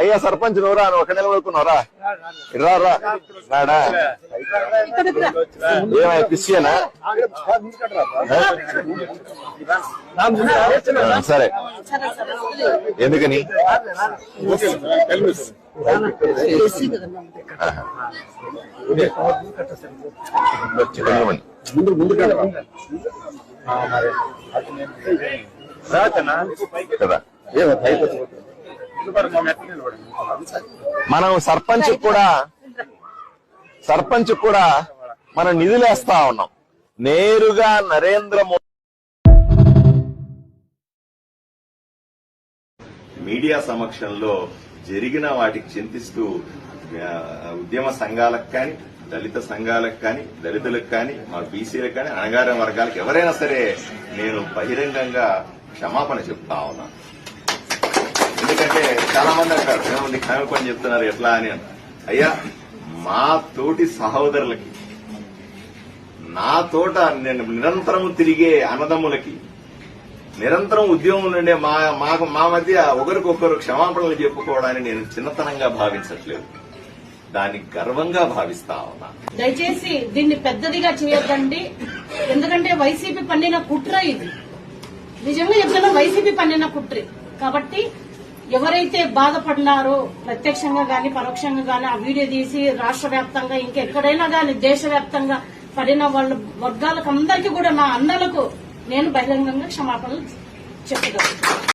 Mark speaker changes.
Speaker 1: అయ్యా సర్పంచ్ నువ్వురా నువ్వు ఒక నిలబడుకున్నావురా రా రాడా ఏమయ్యా క్రిస్టియనా సరే ఎందుకని కదా మనం సర్పంచ్ కూడా మనం నిధులేస్తా ఉన్నాం నేరుగా నరేంద్ర మోదీ
Speaker 2: మీడియా సమక్షంలో జరిగిన వాటికి చింతిస్తూ ఉద్యమ సంఘాలకు కానీ దళిత సంఘాలకు కానీ దళితులకు కానీ మా బీసీలకు కానీ అణగారిన వర్గాలకు ఎవరైనా సరే నేను బహిరంగంగా క్షమాపణ చెప్తా ఉన్నా. ఎందుకంటే చాలా మంది అంటారు ఏమంది క్షమాపణ చెప్తున్నారు ఎట్లా అని. అయ్యా మా తోటి సహోదరులకి నా తోట నేను నిరంతరం తిరిగే అన్నదమ్ములకి నిరంతరం ఉద్యమం నుండే మా మధ్య ఒకరికొకరు క్షమాపణలు చెప్పుకోవడాన్ని నేను చిన్నతనంగా భావించట్లేదు, దాన్ని గర్వంగా భావిస్తా ఉన్నా.
Speaker 3: దయచేసి దీన్ని పెద్దదిగా చేయొద్దండి. ఎందుకంటే వైసీపీ పండిన కుట్ర ఇది. నిజంగా చెప్తున్నా వైసీపీ పండిన కుట్ర. కాబట్టి ఎవరైతే బాధపడినారో ప్రత్యక్షంగా గాని పరోక్షంగా గాని ఆ వీడియో తీసి రాష్ట్ర వ్యాప్తంగా ఇంకెక్కడైనా గాని దేశవ్యాప్తంగా పడిన వాళ్ళ వర్గాలకు అందరికీ కూడా నా అన్నలకు నేను బహిరంగంగా క్షమాపణలు చెప్పగలను.